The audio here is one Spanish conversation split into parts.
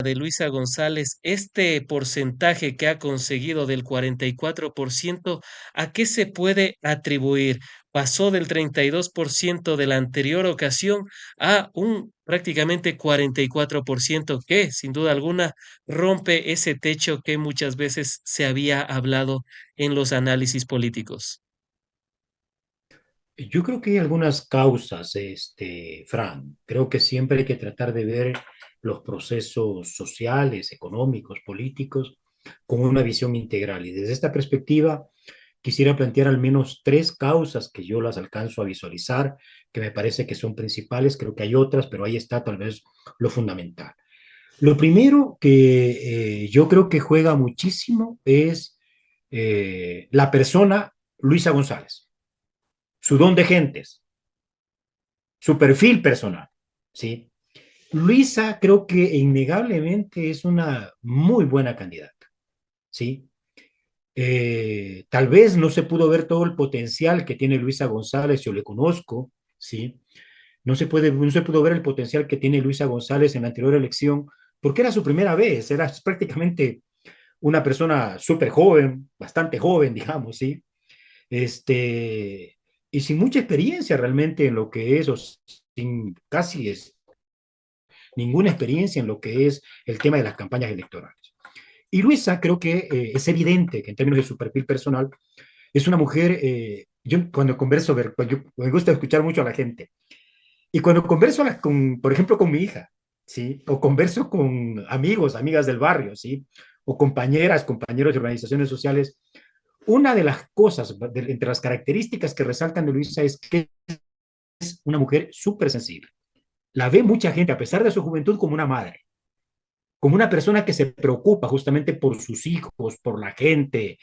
de Luisa González, este porcentaje que ha conseguido del 44%, ¿a qué se puede atribuir? Pasó del 32% de la anterior ocasión a un prácticamente 44% que, sin duda alguna, rompe ese techo que muchas veces se había hablado en los análisis políticos. Yo creo que hay algunas causas, Fran. Creo que siempre hay que tratar de ver los procesos sociales, económicos, políticos, con una visión integral. Y desde esta perspectiva, quisiera plantear al menos tres causas que yo las alcanzo a visualizar, que me parece que son principales. Creo que hay otras, pero ahí está tal vez lo fundamental. Lo primero que yo creo que juega muchísimo es la persona Luisa González, su don de gentes, su perfil personal, ¿sí? Luisa creo que innegablemente es una muy buena candidata, ¿sí? Tal vez no se pudo ver todo el potencial que tiene Luisa González, yo le conozco, ¿sí? No se pudo ver el potencial que tiene Luisa González en la anterior elección, porque era su primera vez, era prácticamente una persona súper joven, bastante joven, digamos, ¿sí? Este, y sin mucha experiencia realmente en lo que es, o sin casi ninguna experiencia en lo que es el tema de las campañas electorales. Y Luisa creo que es evidente que en términos de su perfil personal es una mujer, yo cuando converso, yo me gusta escuchar mucho a la gente, y cuando converso por ejemplo, con mi hija, ¿sí? O converso con amigos, amigas del barrio, ¿sí? O compañeras, compañeros de organizaciones sociales, una de las cosas, entre las características que resaltan de Luisa es que es una mujer súper sensible. La ve mucha gente, a pesar de su juventud, como una madre, como una persona que se preocupa justamente por sus hijos, por la gente,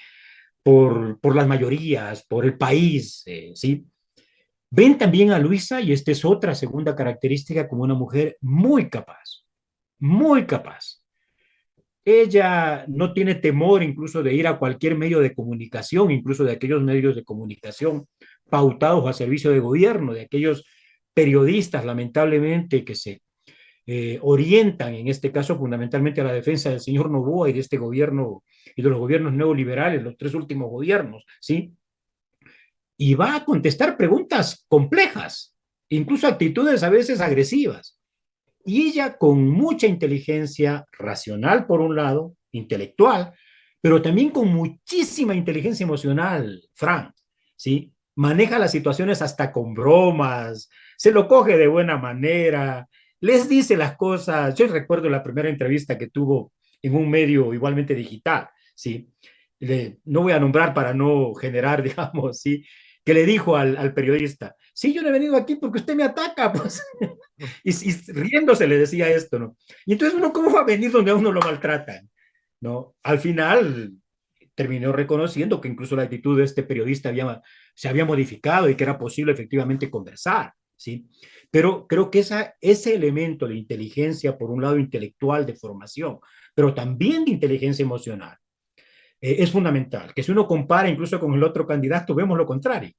por las mayorías, por el país, ¿sí? Ven también a Luisa, y esta es otra segunda característica, como una mujer muy capaz, muy capaz. Ella no tiene temor incluso de ir a cualquier medio de comunicación, incluso de aquellos medios de comunicación pautados a servicio de gobierno, de aquellos periodistas, lamentablemente, que se orientan, en este caso, fundamentalmente a la defensa del señor Noboa y de este gobierno y de los gobiernos neoliberales, los tres últimos gobiernos, ¿sí? Y va a contestar preguntas complejas, incluso actitudes a veces agresivas. Y ella con mucha inteligencia racional, por un lado, intelectual, pero también con muchísima inteligencia emocional, Frank, ¿sí? Maneja las situaciones hasta con bromas, se lo coge de buena manera, les dice las cosas. Yo recuerdo la primera entrevista que tuvo en un medio igualmente digital, ¿sí? No voy a nombrar para no generar, digamos, ¿sí? Que le dijo al periodista, sí, yo no he venido aquí porque usted me ataca, pues. Y riéndose le decía esto, ¿no? Y entonces uno, ¿cómo va a venir donde a uno lo maltratan? ¿No? Al final terminó reconociendo que incluso la actitud de este periodista se había modificado y que era posible efectivamente conversar, ¿sí? Pero creo que ese elemento de inteligencia, por un lado intelectual, de formación, pero también de inteligencia emocional, es fundamental. Que si uno compara incluso con el otro candidato, vemos lo contrario.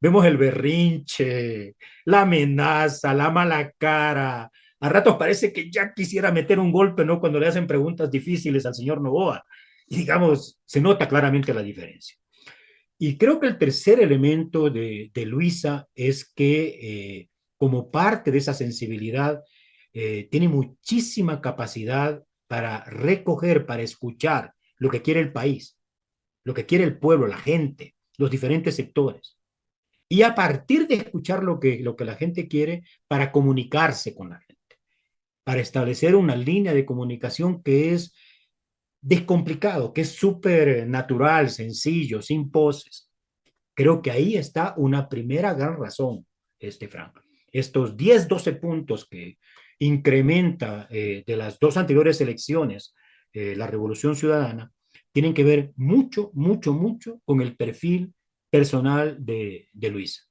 Vemos el berrinche, la amenaza, la mala cara. A ratos parece que ya quisiera meter un golpe, ¿no? Cuando le hacen preguntas difíciles al señor Novoa. Y digamos, se nota claramente la diferencia. Y creo que el tercer elemento de Luisa es que como parte de esa sensibilidad, tiene muchísima capacidad para recoger, para escuchar lo que quiere el país, lo que quiere el pueblo, la gente, los diferentes sectores. Y a partir de escuchar lo que la gente quiere, para comunicarse con la gente, para establecer una línea de comunicación que es descomplicado, que es súper natural, sencillo, sin poses. Creo que ahí está una primera gran razón, Frank. Estos 10 12 puntos que incrementa de las dos anteriores elecciones la Revolución Ciudadana, tienen que ver mucho, mucho, mucho con el perfil personal de Luisa.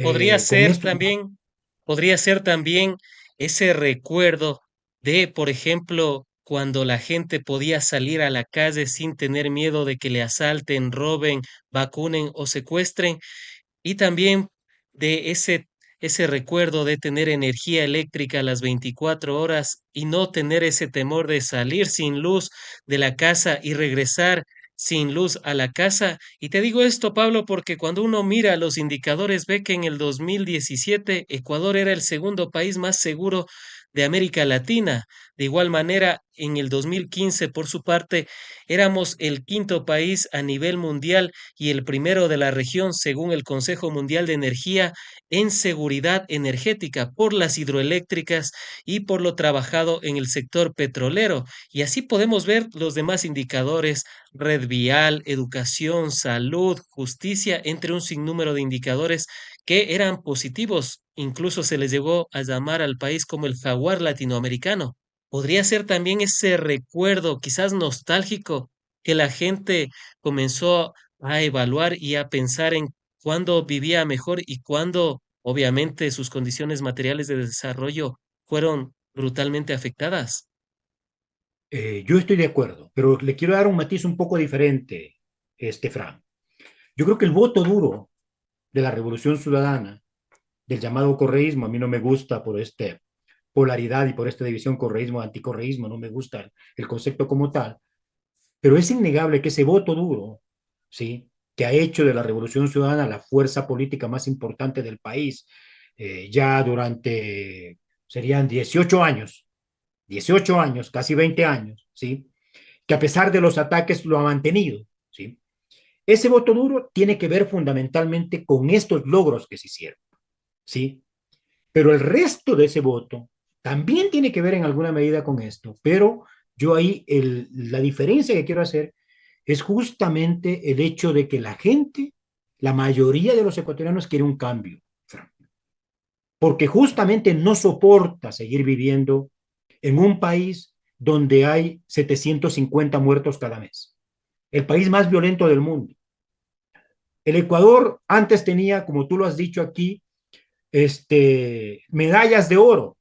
Podría Con ser esto, también, podría ser también ese recuerdo de, por ejemplo, cuando la gente podía salir a la calle sin tener miedo de que le asalten, roben, vacunen o secuestren, y también de ese ese recuerdo de tener energía eléctrica a las 24 horas y no tener ese temor de salir sin luz de la casa y regresar sin luz a la casa. Y te digo esto, Pablo, porque cuando uno mira los indicadores ve que en el 2017 Ecuador era el segundo país más seguro de América Latina. De igual manera, en el 2015, por su parte, éramos el quinto país a nivel mundial y el primero de la región, según el Consejo Mundial de Energía, en seguridad energética por las hidroeléctricas y por lo trabajado en el sector petrolero. Y así podemos ver los demás indicadores: red vial, educación, salud, justicia, entre un sinnúmero de indicadores que eran positivos. Incluso se les llegó a llamar al país como el jaguar latinoamericano. Podría ser también ese recuerdo, quizás nostálgico, que la gente comenzó a evaluar y a pensar en cuándo vivía mejor y cuándo, obviamente, sus condiciones materiales de desarrollo fueron brutalmente afectadas. Yo estoy de acuerdo, pero le quiero dar un matiz un poco diferente, Fran. Yo creo que el voto duro de la Revolución Ciudadana, del llamado correísmo, a mí no me gusta por esta polaridad y por esta división correísmo-anticorreísmo, no me gusta el concepto como tal, pero es innegable que ese voto duro, ¿sí? Que ha hecho de la Revolución Ciudadana la fuerza política más importante del país, ya durante, serían 18 años, casi 20 años, ¿sí? Que a pesar de los ataques lo ha mantenido, ¿sí? Ese voto duro tiene que ver fundamentalmente con estos logros que se hicieron, ¿sí? Pero el resto de ese voto también tiene que ver en alguna medida con esto, pero yo ahí la diferencia que quiero hacer es justamente el hecho de que la gente, la mayoría de los ecuatorianos quiere un cambio, porque justamente no soporta seguir viviendo en un país donde hay 750 muertos cada mes, el país más violento del mundo. El Ecuador antes tenía, como tú lo has dicho aquí, medallas de oro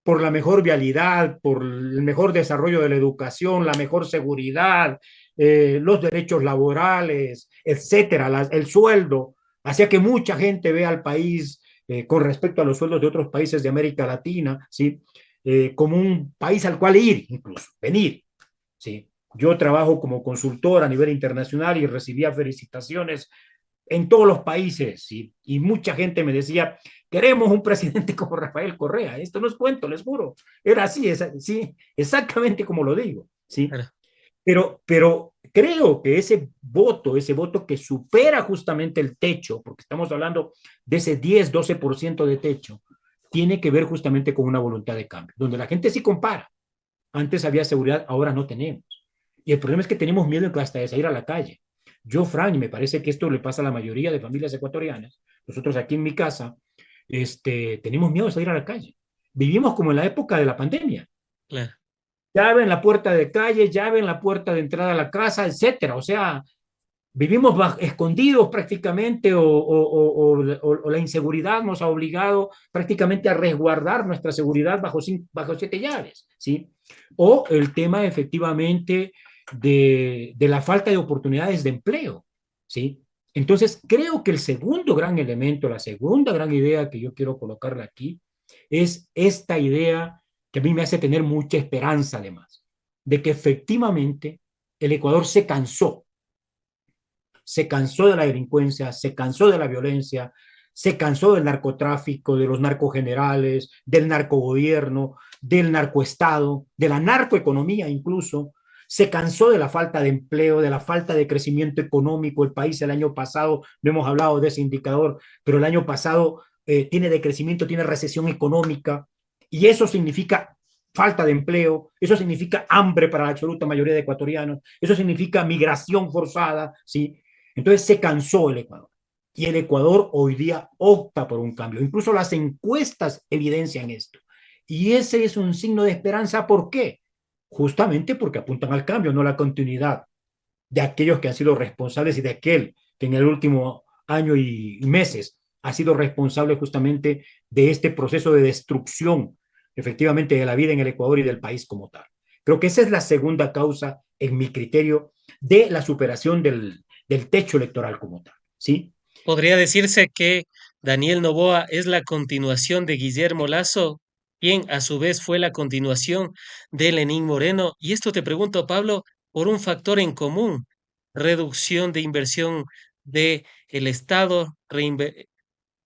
por la mejor vialidad, por el mejor desarrollo de la educación, la mejor seguridad, los derechos laborales, etcétera, el sueldo, hacía que mucha gente vea al país con respecto a los sueldos de otros países de América Latina, ¿sí? Como un país al cual ir, incluso, venir, ¿sí? Yo trabajo como consultor a nivel internacional y recibía felicitaciones en todos los países, ¿sí? Y mucha gente me decía, queremos un presidente como Rafael Correa. Esto no es cuento, les juro. Era así, sí, exactamente como lo digo, ¿sí? Claro. Pero creo que ese voto que supera justamente el techo, porque estamos hablando de ese 10-12% de techo, tiene que ver justamente con una voluntad de cambio, donde la gente sí compara. Antes había seguridad, ahora no tenemos. Y el problema es que tenemos miedo hasta de salir a la calle. Yo, Fran, y me parece que esto le pasa a la mayoría de familias ecuatorianas, nosotros aquí en mi casa, tenemos miedo de salir a la calle. Vivimos como en la época de la pandemia. Claro. Llave en la puerta de calle, llave en la puerta de entrada a la casa, etcétera. O sea, vivimos escondidos prácticamente o la inseguridad nos ha obligado prácticamente a resguardar nuestra seguridad bajo 7 llaves, ¿sí? O el tema efectivamente de la falta de oportunidades de empleo, ¿sí? Entonces, creo que el segundo gran elemento, la segunda gran idea que yo quiero colocarle aquí, es esta idea que a mí me hace tener mucha esperanza además, de que efectivamente el Ecuador se cansó de la delincuencia, se cansó de la violencia, se cansó del narcotráfico, de los narcogenerales, del narcogobierno, del narcoestado, de la narcoeconomía incluso, se cansó de la falta de empleo, de la falta de crecimiento económico. El país el año pasado, no hemos hablado de ese indicador, pero el año pasado tiene decrecimiento, tiene recesión económica, y eso significa falta de empleo, eso significa hambre para la absoluta mayoría de ecuatorianos, eso significa migración forzada, ¿sí? Entonces se cansó el Ecuador y el Ecuador hoy día opta por un cambio. Incluso las encuestas evidencian esto. Y ese es un signo de esperanza. ¿Por qué? Justamente porque apuntan al cambio, no a la continuidad de aquellos que han sido responsables y de aquel que en el último año y meses ha sido responsable justamente de este proceso de destrucción, efectivamente, de la vida en el Ecuador y del país como tal. Creo que esa es la segunda causa, en mi criterio, de la superación del techo electoral como tal, ¿sí? Podría decirse que Daniel Noboa es la continuación de Guillermo Lasso, quien a su vez fue la continuación de Lenín Moreno. Y esto te pregunto, Pablo, por un factor en común: reducción de inversión de el Estado,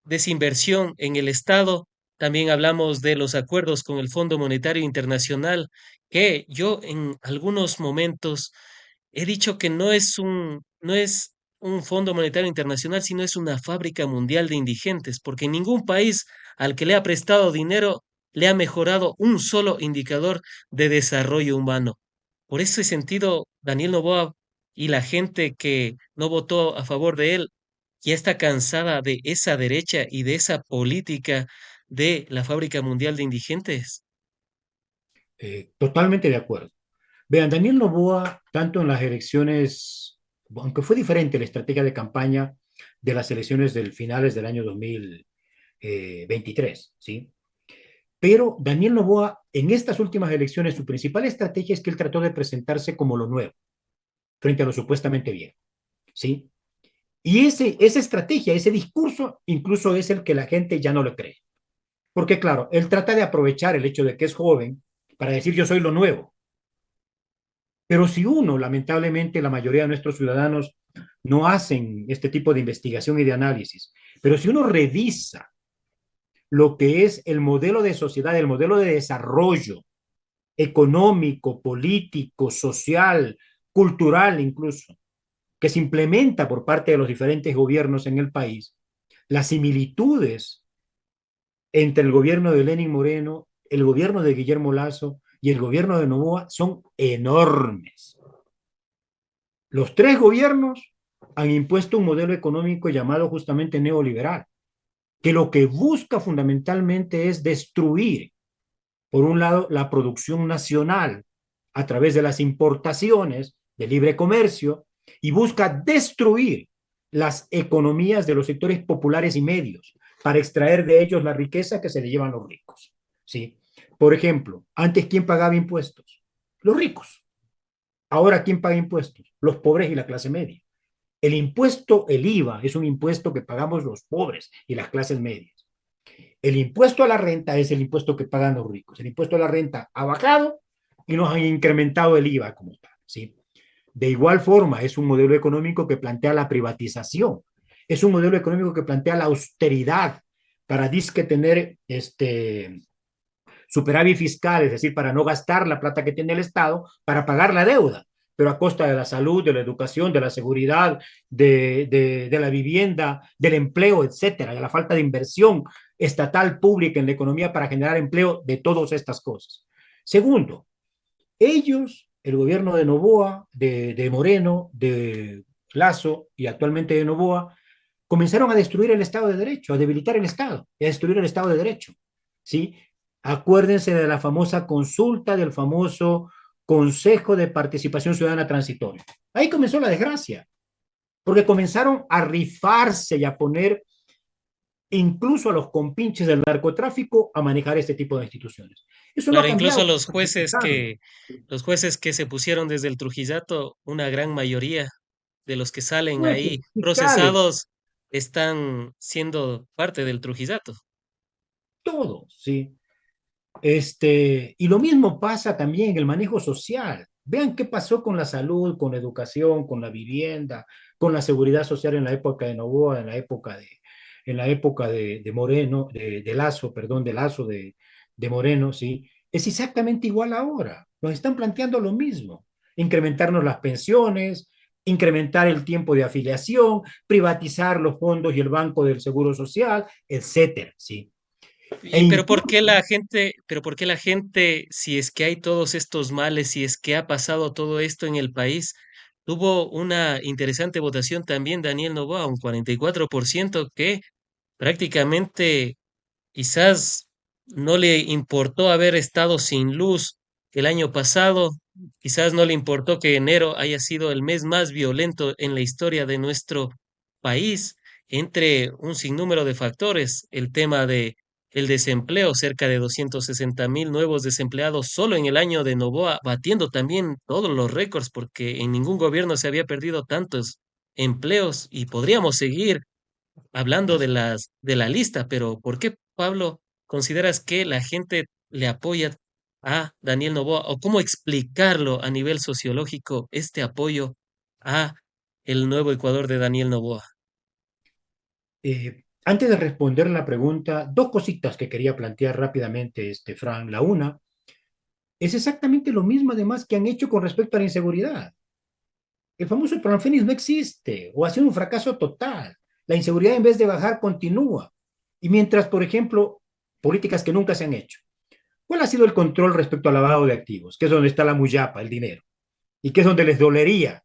desinversión en el Estado. También hablamos de los acuerdos con el Fondo Monetario Internacional, que yo en algunos momentos he dicho que no es un Fondo Monetario Internacional, sino es una fábrica mundial de indigentes, porque ningún país al que le ha prestado dinero le ha mejorado un solo indicador de desarrollo humano. Por ese sentido, Daniel Noboa y la gente que no votó a favor de él ya está cansada de esa derecha y de esa política de la fábrica mundial de indigentes. Totalmente de acuerdo. Vean, Daniel Noboa, tanto en las elecciones, aunque fue diferente la estrategia de campaña de las elecciones del finales del año 2023, ¿sí? Pero Daniel Noboa, en estas últimas elecciones, su principal estrategia es que él trató de presentarse como lo nuevo, frente a lo supuestamente viejo, ¿sí? Y esa estrategia, ese discurso, incluso es el que la gente ya no le cree. Porque claro, él trata de aprovechar el hecho de que es joven para decir yo soy lo nuevo. Pero si uno, lamentablemente, la mayoría de nuestros ciudadanos no hacen este tipo de investigación y de análisis, pero si uno revisa lo que es el modelo de sociedad, el modelo de desarrollo económico, político, social, cultural incluso, que se implementa por parte de los diferentes gobiernos en el país, las similitudes entre el gobierno de Lenín Moreno, el gobierno de Guillermo Lasso y el gobierno de Novoa son enormes. Los tres gobiernos han impuesto un modelo económico llamado justamente neoliberal, que lo que busca fundamentalmente es destruir, por un lado, la producción nacional a través de las importaciones de libre comercio y busca destruir las economías de los sectores populares y medios para extraer de ellos la riqueza que se le llevan los ricos. ¿Sí? Por ejemplo, antes, ¿quién pagaba impuestos? Los ricos. Ahora, ¿quién paga impuestos? Los pobres y la clase media. El impuesto, el IVA, es un impuesto que pagamos los pobres y las clases medias. El impuesto a la renta es el impuesto que pagan los ricos. El impuesto a la renta ha bajado y nos han incrementado el IVA como tal, ¿sí? De igual forma, es un modelo económico que plantea la privatización. Es un modelo económico que plantea la austeridad para disque tener superávit fiscal, es decir, para no gastar la plata que tiene el Estado, para pagar la deuda, pero a costa de la salud, de la educación, de la seguridad, de la vivienda, del empleo, etcétera, de la falta de inversión estatal pública en la economía para generar empleo, de todas estas cosas. Segundo, ellos, el gobierno de Noboa, de Moreno, de Lasso y actualmente de Noboa, comenzaron a destruir el Estado de Derecho, a debilitar el Estado, y a destruir el Estado de Derecho. ¿Sí? Acuérdense de la famosa consulta, del famoso Consejo de Participación Ciudadana Transitorio. Ahí comenzó la desgracia, porque comenzaron a rifarse y a poner incluso a los compinches del narcotráfico a manejar este tipo de instituciones. Eso no ha Claro, incluso cambiado. los jueces que se pusieron desde el Trujillato, una gran mayoría de los que salen Jueces, ahí fiscales, procesados están siendo parte del Trujillato. todo, ¿sí? Y lo mismo pasa también en el manejo social. Vean qué pasó con la salud, con la educación, con la vivienda, con la seguridad social en la época de Novoa, en la época de Moreno, de Lazo, perdón, de Lazo, de Moreno, ¿sí? Es exactamente igual ahora. Nos están planteando lo mismo. Incrementarnos las pensiones, incrementar el tiempo de afiliación, privatizar los fondos y el banco del Seguro Social, etcétera, ¿sí? E Pero ¿por qué incluso la gente, si es que hay todos estos males, si es que ha pasado todo esto en el país, tuvo una interesante votación también Daniel Noboa, un 44% que prácticamente quizás no le importó haber estado sin luz el año pasado, quizás no le importó que enero haya sido el mes más violento en la historia de nuestro país, entre un sinnúmero de factores, el tema de el desempleo, cerca de 260.000 nuevos desempleados solo en el año de Novoa, batiendo también todos los récords, porque en ningún gobierno se había perdido tantos empleos y podríamos seguir. hablando de Así. de la lista, pero ¿por qué, Pablo, consideras que la gente le apoya a Daniel Noboa? ¿O cómo explicarlo a nivel sociológico, este apoyo a el nuevo Ecuador de Daniel Noboa? Antes de responder la pregunta, dos cositas que quería plantear rápidamente, Fran. La una es exactamente lo mismo, además, que han hecho con respecto a la inseguridad. El famoso plan Fénix no existe o ha sido un fracaso total. La inseguridad, en vez de bajar, continúa. Y mientras, por ejemplo, políticas que nunca se han hecho. ¿Cuál ha sido el control respecto al lavado de activos? Que es donde está la muyapa, el dinero. Y que es donde les dolería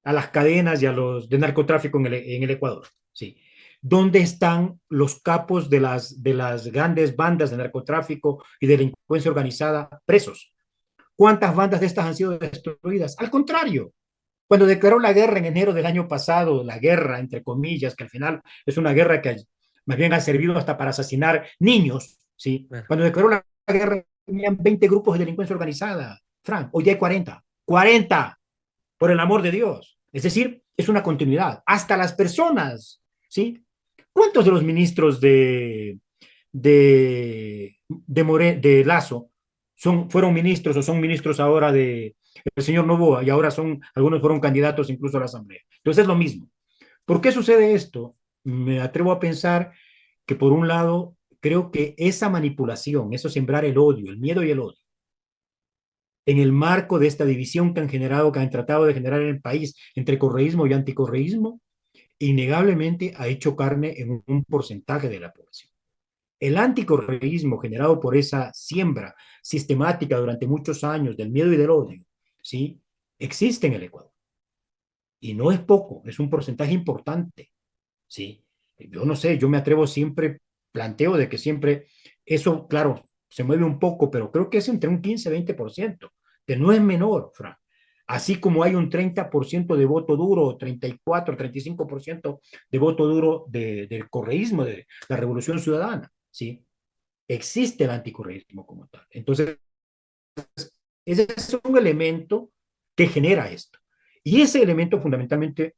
a las cadenas y a los de narcotráfico en el Ecuador. ¿Sí? ¿Dónde están los capos de las grandes bandas de narcotráfico y delincuencia organizada presos? ¿Cuántas bandas de estas han sido destruidas? Al contrario, cuando declaró la guerra en enero del año pasado, la guerra, entre comillas, que al final es una guerra que más bien ha servido hasta para asesinar niños, ¿sí? Claro. Cuando declaró la guerra, tenían 20 grupos de delincuencia organizada. Frank, hoy ya hay 40. 40, por el amor de Dios. Es decir, es una continuidad. Hasta las personas, ¿sí? ¿Cuántos de los ministros de Lazo fueron ministros o son ministros ahora el señor Novoa y ahora algunos fueron candidatos incluso a la Asamblea? Entonces es lo mismo. ¿Por qué sucede esto? Me atrevo a pensar que por un lado, creo que esa manipulación, eso sembrar el odio, el miedo y el odio, en el marco de esta división que han generado, que han tratado de generar en el país entre correísmo y anticorreísmo, innegablemente ha hecho carne en un porcentaje de la población. El anticorreísmo generado por esa siembra sistemática durante muchos años del miedo y del odio, ¿sí? Existe en el Ecuador. Y no es poco, es un porcentaje importante, ¿sí? Yo no sé, yo me atrevo siempre, planteo de que siempre eso, claro, se mueve un poco, pero creo que es entre un 15-20%, que no es menor, Fran. Así como hay un 30% de voto duro, 34-35% de voto duro del correísmo, de la revolución ciudadana, ¿sí? Existe el anticorreísmo como tal. Entonces, ese es un elemento que genera esto. Y ese elemento fundamentalmente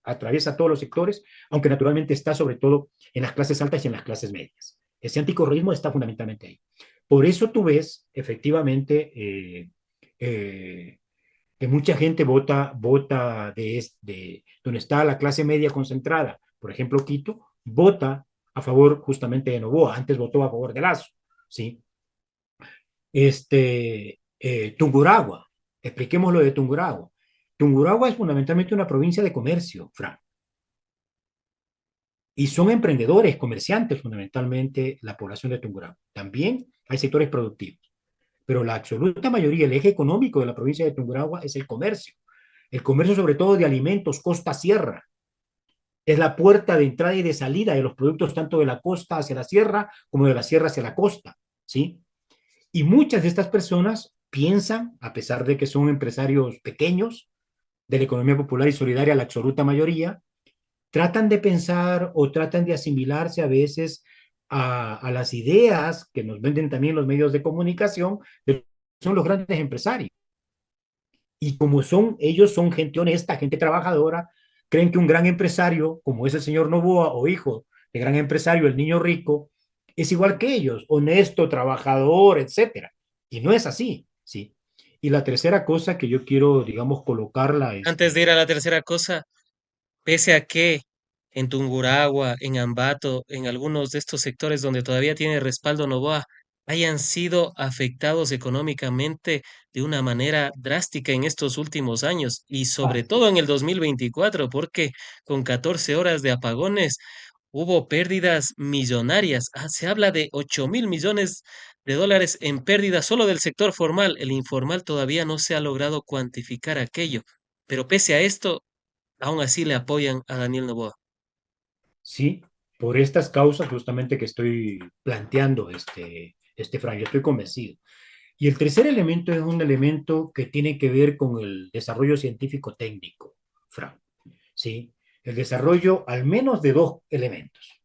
atraviesa todos los sectores, aunque naturalmente está sobre todo en las clases altas y en las clases medias. Ese anticorreísmo está fundamentalmente ahí. Por eso tú ves efectivamente eh, que mucha gente vota de donde está la clase media concentrada, por ejemplo, Quito, vota a favor justamente de Novoa, antes votó a favor de Lazo, ¿sí? Tungurahua, expliquemos lo de Tungurahua. Tungurahua es fundamentalmente una provincia de comercio, Fran, y son emprendedores, comerciantes fundamentalmente la población de Tungurahua. También hay sectores productivos, pero la absoluta mayoría, el eje económico de la provincia de Tungurahua es el comercio sobre todo de alimentos, costa-sierra. Es la puerta de entrada y de salida de los productos tanto de la costa hacia la sierra como de la sierra hacia la costa, ¿sí? Y muchas de estas personas piensan, a pesar de que son empresarios pequeños de la economía popular y solidaria, la absoluta mayoría, tratan de pensar o tratan de asimilarse a veces a las ideas que nos venden también los medios de comunicación, de son los grandes empresarios. Y como ellos son gente honesta, gente trabajadora, creen que un gran empresario, como es el señor Novoa o hijo de gran empresario, el niño rico, es igual que ellos, honesto, trabajador, etcétera. Y no es así, ¿sí? Y la tercera cosa que yo quiero, digamos, colocarla, Antes de ir a la tercera cosa, pese a que en Tungurahua, en Ambato, en algunos de estos sectores donde todavía tiene respaldo Novoa, hayan sido afectados económicamente de una manera drástica en estos últimos años y sobre todo en el 2024, porque con 14 horas de apagones hubo pérdidas millonarias. Se habla de 8.000 millones de dólares en pérdidas solo del sector formal. El informal todavía no se ha logrado cuantificar aquello. Pero pese a esto, aún así le apoyan a Daniel Noboa. sí, por estas causas justamente que estoy planteando, Fran, yo estoy convencido. Y el tercer elemento es un elemento que tiene que ver con el desarrollo científico técnico, Fran. ¿Sí? El desarrollo al menos de dos elementos,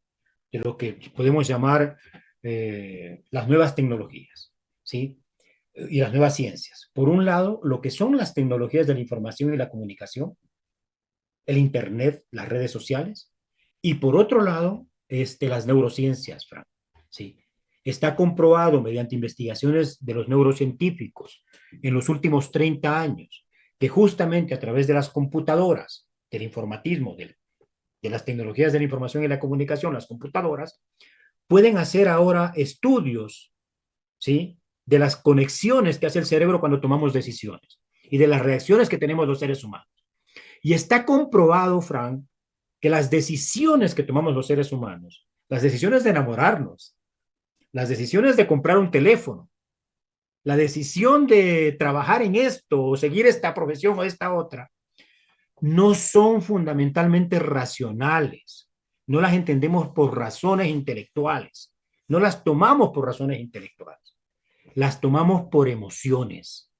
de lo que podemos llamar las nuevas tecnologías, ¿sí? Y las nuevas ciencias. Por un lado, lo que son las tecnologías de la información y la comunicación, el Internet, las redes sociales, Y por otro lado, las neurociencias, Frank, ¿sí? Está comprobado mediante investigaciones de los neurocientíficos en los últimos 30 años que justamente a través de las computadoras, del informatismo, de las tecnologías de la información y la comunicación, las computadoras, pueden hacer ahora estudios, ¿sí? De las conexiones que hace el cerebro cuando tomamos decisiones y de las reacciones que tenemos los seres humanos. Y está comprobado, Frank, que las decisiones que tomamos los seres humanos, las decisiones de enamorarnos, las decisiones de comprar un teléfono, la decisión de trabajar en esto o seguir esta profesión o esta otra, no son fundamentalmente racionales. No las entendemos por razones intelectuales. No las tomamos por razones intelectuales. Las tomamos por emociones.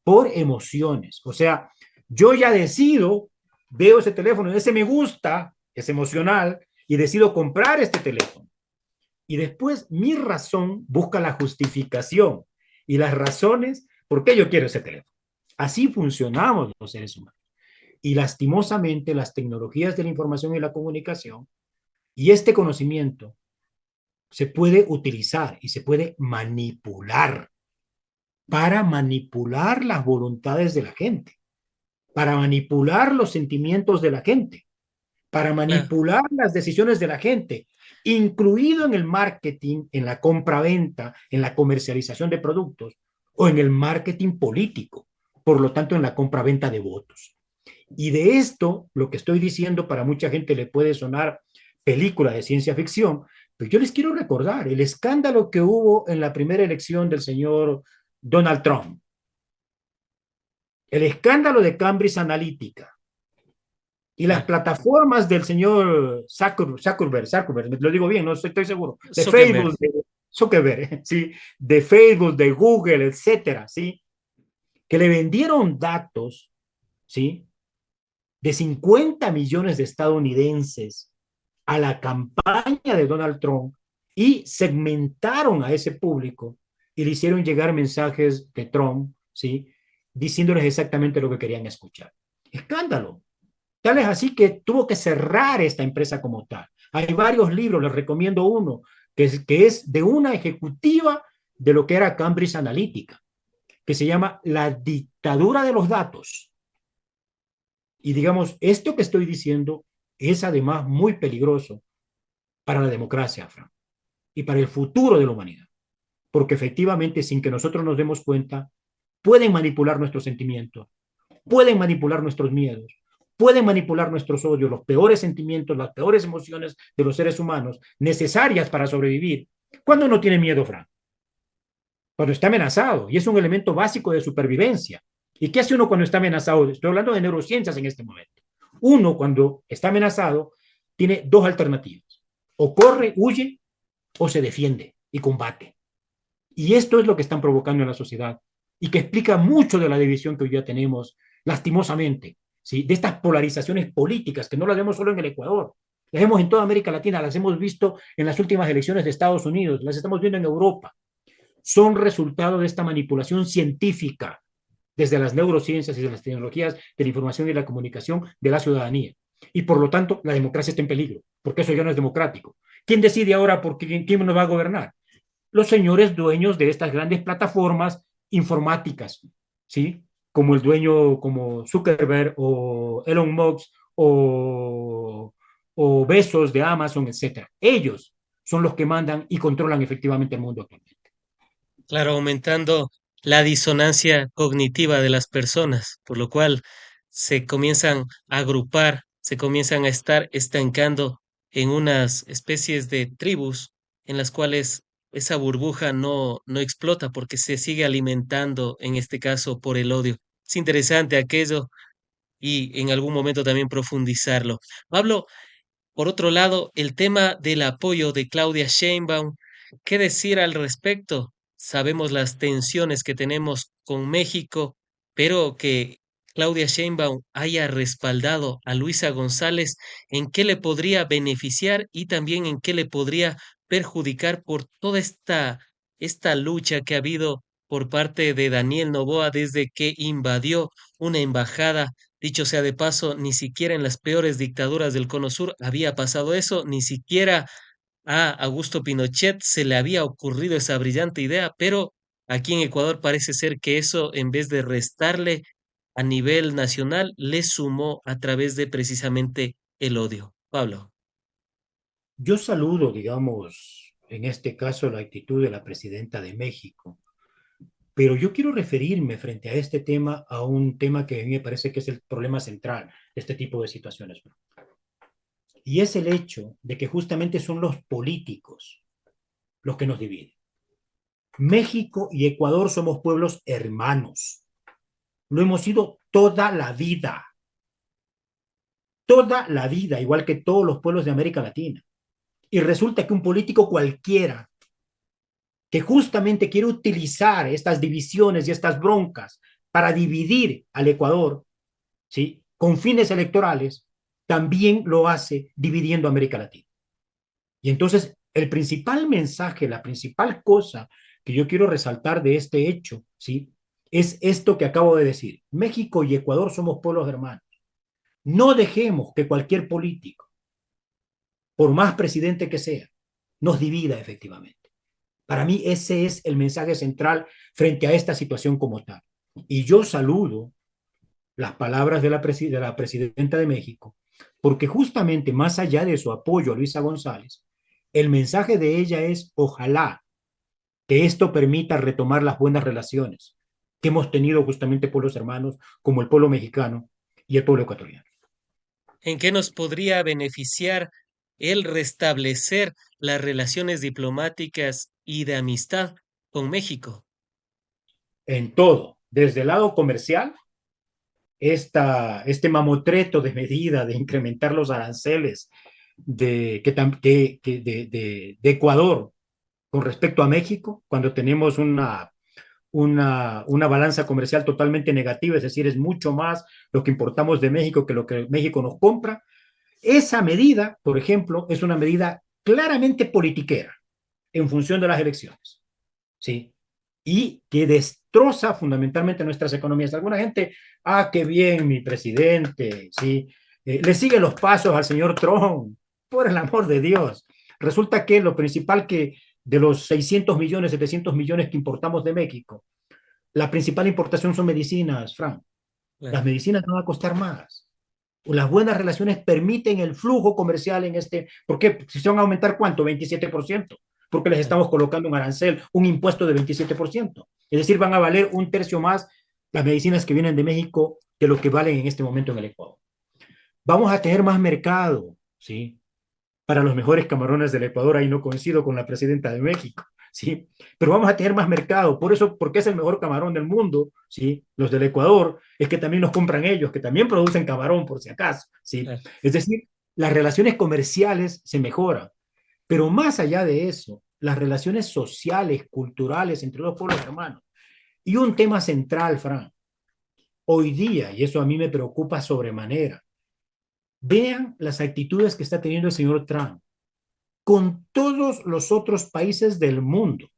Por emociones. O sea, yo ya decido, veo ese teléfono, ese me gusta, es emocional, y decido comprar este teléfono. Y después mi razón busca la justificación y las razones por qué yo quiero ese teléfono. Así funcionamos los seres humanos. Y lastimosamente las tecnologías de la información y la comunicación y este conocimiento se puede utilizar y se puede manipular para manipular las voluntades de la gente, para manipular los sentimientos de la gente, para Claro, manipular las decisiones de la gente, incluido en el marketing, en la compra-venta, en la comercialización de productos o en el marketing político, por lo tanto en la compra-venta de votos. Y de esto, lo que estoy diciendo para mucha gente le puede sonar película de ciencia ficción, pero yo les quiero recordar el escándalo que hubo en la primera elección del señor Donald Trump, el escándalo de Cambridge Analytica y las claro. plataformas del señor Zuckerberg, lo digo bien, no estoy seguro, de Zuckerberg. Facebook, de Zuckerberg, ¿sí? De Facebook, de Google, etcétera, ¿sí? Que le vendieron datos, ¿sí? De 50 millones de estadounidenses a la campaña de Donald Trump y segmentaron a ese público y le hicieron llegar mensajes de Trump, ¿sí? Diciéndoles exactamente lo que querían escuchar. Escándalo. Tal es así que tuvo que cerrar esta empresa como tal. Hay varios libros, les recomiendo uno, que es de una ejecutiva de lo que era Cambridge Analytica, que se llama La dictadura de los datos. Y digamos, esto que estoy diciendo es además muy peligroso para la democracia, Fran, y para el futuro de la humanidad, porque efectivamente, sin que nosotros nos demos cuenta, pueden manipular nuestros sentimientos, pueden manipular nuestros miedos, pueden manipular nuestros odios, los peores sentimientos, las peores emociones de los seres humanos necesarias para sobrevivir. ¿Cuándo no tiene miedo, Fran? Cuando está amenazado y es un elemento básico de supervivencia. ¿Y qué hace uno cuando está amenazado? Estoy hablando de neurociencias en este momento. Uno, cuando está amenazado, tiene dos alternativas. O corre, huye, o se defiende y combate. Y esto es lo que están provocando en la sociedad y que explica mucho de la división que hoy ya tenemos, lastimosamente, ¿sí? De estas polarizaciones políticas que no las vemos solo en el Ecuador, las vemos en toda América Latina, las hemos visto en las últimas elecciones de Estados Unidos, las estamos viendo en Europa. Son resultado de esta manipulación científica desde las neurociencias y de las tecnologías de la información y la comunicación de la ciudadanía. Y por lo tanto, la democracia está en peligro, porque eso ya no es democrático. ¿Quién decide ahora por quién nos va a gobernar? Los señores dueños de estas grandes plataformas informáticas, ¿sí? Como el dueño, como Zuckerberg o Elon Musk o Bezos de Amazon, etcétera. Ellos son los que mandan y controlan efectivamente el mundo actualmente. Claro, aumentando la disonancia cognitiva de las personas, por lo cual se comienzan a agrupar, se comienzan a estar estancando en unas especies de tribus en las cuales esa burbuja no explota porque se sigue alimentando, en este caso, por el odio. Es interesante aquello y en algún momento también profundizarlo. Pablo, por otro lado, el tema del apoyo de Claudia Sheinbaum, ¿qué decir al respecto? Sabemos las tensiones que tenemos con México, pero que Claudia Sheinbaum haya respaldado a Luisa González, ¿en qué le podría beneficiar y también en qué le podría perjudicar por toda esta lucha que ha habido por parte de Daniel Noboa desde que invadió una embajada. Dicho sea de paso, ni siquiera en las peores dictaduras del Cono Sur había pasado eso, ni siquiera a Augusto Pinochet se le había ocurrido esa brillante idea, pero aquí en Ecuador parece ser que eso, en vez de restarle a nivel nacional, le sumó a través de precisamente el odio. Pablo. Yo saludo, digamos, en este caso la actitud de la presidenta de México, pero yo quiero referirme frente a este tema a un tema que a mí me parece que es el problema central de este tipo de situaciones. Y es el hecho de que justamente son los políticos los que nos dividen. México y Ecuador somos pueblos hermanos. Lo hemos sido toda la vida, igual que todos los pueblos de América Latina. Y resulta que un político cualquiera que justamente quiere utilizar estas divisiones y estas broncas para dividir al Ecuador, ¿sí? Con fines electorales, también lo hace dividiendo a América Latina. Y entonces, el principal mensaje, la principal cosa que yo quiero resaltar de este hecho, ¿sí? Es esto que acabo de decir. México y Ecuador somos pueblos hermanos. No dejemos que cualquier político, por más presidente que sea, nos divida efectivamente. Para mí ese es el mensaje central frente a esta situación como tal. Y yo saludo las palabras de la presidenta de México, porque justamente más allá de su apoyo a Luisa González, el mensaje de ella es ojalá que esto permita retomar las buenas relaciones que hemos tenido justamente pueblos hermanos como el pueblo mexicano y el pueblo ecuatoriano. ¿En qué nos podría beneficiar el restablecer las relaciones diplomáticas y de amistad con México? En todo, desde el lado comercial, este mamotreto de medida de incrementar los aranceles de Ecuador con respecto a México, cuando tenemos una balanza comercial totalmente negativa, es decir, es mucho más lo que importamos de México que lo que México nos compra. Esa medida, por ejemplo, es una medida claramente politiquera en función de las elecciones, ¿sí? Y que destroza fundamentalmente nuestras economías. Alguna gente, qué bien mi presidente, ¿sí? Le sigue los pasos al señor Trump, por el amor de Dios. Resulta que lo principal que de los 600 millones, 700 millones que importamos de México, la principal importación son medicinas, Frank. Las Claro, medicinas no van a costar más. Las buenas relaciones permiten el flujo comercial en este. ¿Por qué? Si se van a aumentar, ¿cuánto? 27%. Porque les claro. estamos colocando un arancel, un impuesto de 27%. Es decir, van a valer un tercio más las medicinas que vienen de México que lo que valen en este momento en el Ecuador. Vamos a tener más mercado, ¿sí? Para los mejores camarones del Ecuador, ahí no coincido con la presidenta de México, ¿sí? Pero vamos a tener más mercado, por eso, porque es el mejor camarón del mundo, ¿sí? Los del Ecuador, es que también los compran ellos, que también producen camarón, por si acaso, ¿sí? Claro. Es decir, las relaciones comerciales se mejoran, pero más allá de eso, las relaciones sociales, culturales entre los pueblos hermanos. Y un tema central, Fran, hoy día, y eso a mí me preocupa sobremanera, vean las actitudes que está teniendo el señor Trump con todos los otros países del mundo,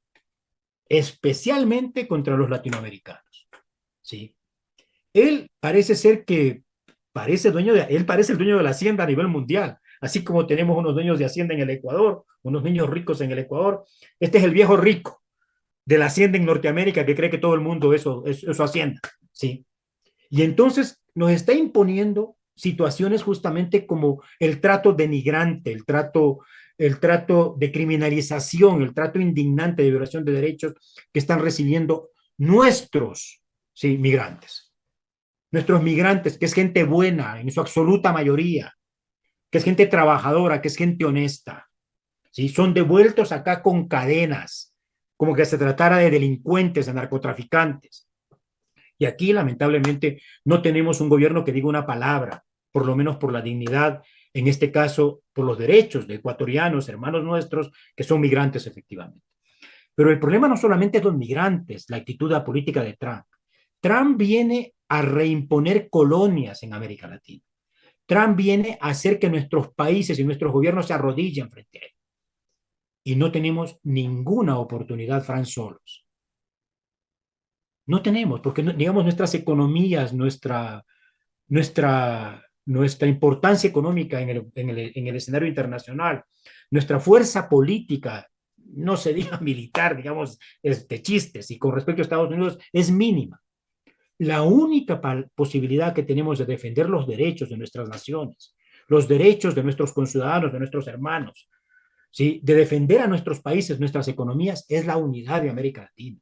especialmente contra los latinoamericanos. ¿Sí? Él parece ser que él parece el dueño de la hacienda a nivel mundial, así como tenemos unos dueños de hacienda en el Ecuador, unos niños ricos en el Ecuador. Este es el viejo rico de la hacienda en Norteamérica que cree que todo el mundo es su hacienda. ¿Sí? Y entonces nos está imponiendo situaciones justamente como el trato denigrante, el trato de criminalización, el trato indignante de violación de derechos que están recibiendo nuestros, sí, migrantes. Nuestros migrantes, que es gente buena en su absoluta mayoría, que es gente trabajadora, que es gente honesta, ¿sí? Son devueltos acá con cadenas, como que se tratara de delincuentes, de narcotraficantes. Y aquí, lamentablemente, no tenemos un gobierno que diga una palabra, por lo menos por la dignidad, en este caso, por los derechos de ecuatorianos, hermanos nuestros, que son migrantes efectivamente. Pero el problema no solamente es los migrantes, la actitud política de Trump. Trump viene a reimponer colonias en América Latina. Trump viene a hacer que nuestros países y nuestros gobiernos se arrodillen frente a él. Y no tenemos ninguna oportunidad, Fran, solos. No tenemos, porque digamos nuestras economías, nuestra importancia económica en el escenario internacional, nuestra fuerza política, no se diga militar, digamos, es de chistes, y con respecto a Estados Unidos es mínima. La única posibilidad que tenemos de defender los derechos de nuestras naciones, los derechos de nuestros conciudadanos, de nuestros hermanos, ¿sí? De defender a nuestros países, nuestras economías, es la unidad de América Latina.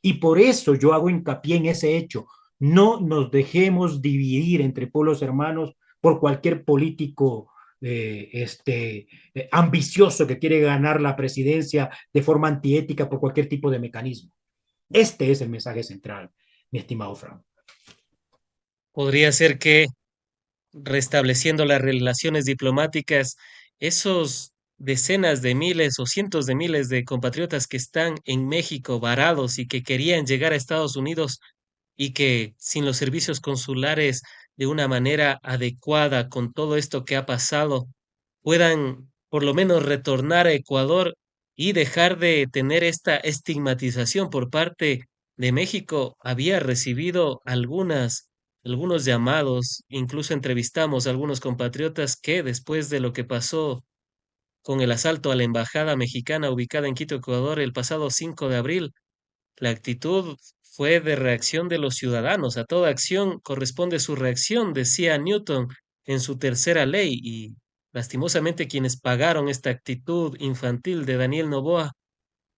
Y por eso yo hago hincapié en ese hecho. No nos dejemos dividir entre pueblos hermanos por cualquier político ambicioso que quiere ganar la presidencia de forma antiética por cualquier tipo de mecanismo. Este es el mensaje central, mi estimado Frank. Podría ser que restableciendo las relaciones diplomáticas, esos decenas de miles o cientos de miles de compatriotas que están en México varados y que querían llegar a Estados Unidos y que sin los servicios consulares de una manera adecuada con todo esto que ha pasado, puedan por lo menos retornar a Ecuador y dejar de tener esta estigmatización por parte de México. Había recibido algunos llamados, incluso entrevistamos a algunos compatriotas que después de lo que pasó con el asalto a la embajada mexicana ubicada en Quito, Ecuador, el pasado 5 de abril, la actitud fue de reacción de los ciudadanos. A toda acción corresponde su reacción, decía Newton en su tercera ley, y lastimosamente quienes pagaron esta actitud infantil de Daniel Noboa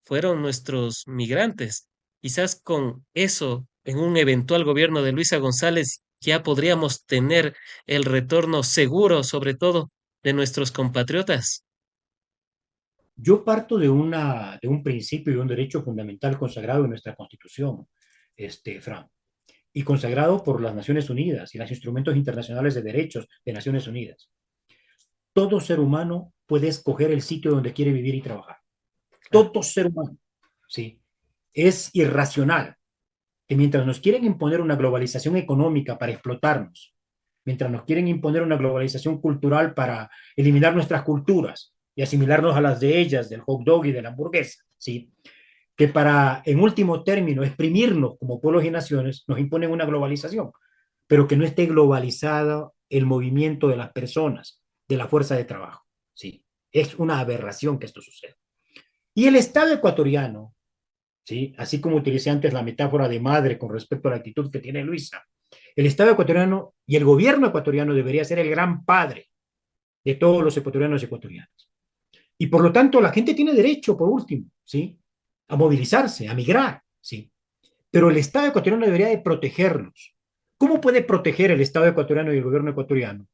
fueron nuestros migrantes. Quizás con eso, en un eventual gobierno de Luisa González, ya podríamos tener el retorno seguro, sobre todo, de nuestros compatriotas. Yo parto de un principio y un derecho fundamental consagrado en nuestra Constitución, Fran, y consagrado por las Naciones Unidas y los instrumentos internacionales de derechos de Naciones Unidas. Todo ser humano puede escoger el sitio donde quiere vivir y trabajar. Claro. Todo ser humano, ¿sí? Es irracional que mientras nos quieren imponer una globalización económica para explotarnos, mientras nos quieren imponer una globalización cultural para eliminar nuestras culturas y asimilarnos a las de ellas, del hot dog y de la hamburguesa, ¿sí? Que para, en último término, exprimirnos como pueblos y naciones, nos imponen una globalización, pero que no esté globalizado el movimiento de las personas, de la fuerza de trabajo, ¿sí? Es una aberración que esto suceda. Y el Estado ecuatoriano, ¿sí? Así como utilicé antes la metáfora de madre con respecto a la actitud que tiene Luisa, el Estado ecuatoriano y el gobierno ecuatoriano debería ser el gran padre de todos los ecuatorianos y ecuatorianas. Y por lo tanto, la gente tiene derecho, por último, ¿sí? A movilizarse, a migrar, ¿sí? Pero el Estado ecuatoriano debería de protegerlos. ¿Cómo puede proteger el Estado ecuatoriano y el gobierno ecuatoriano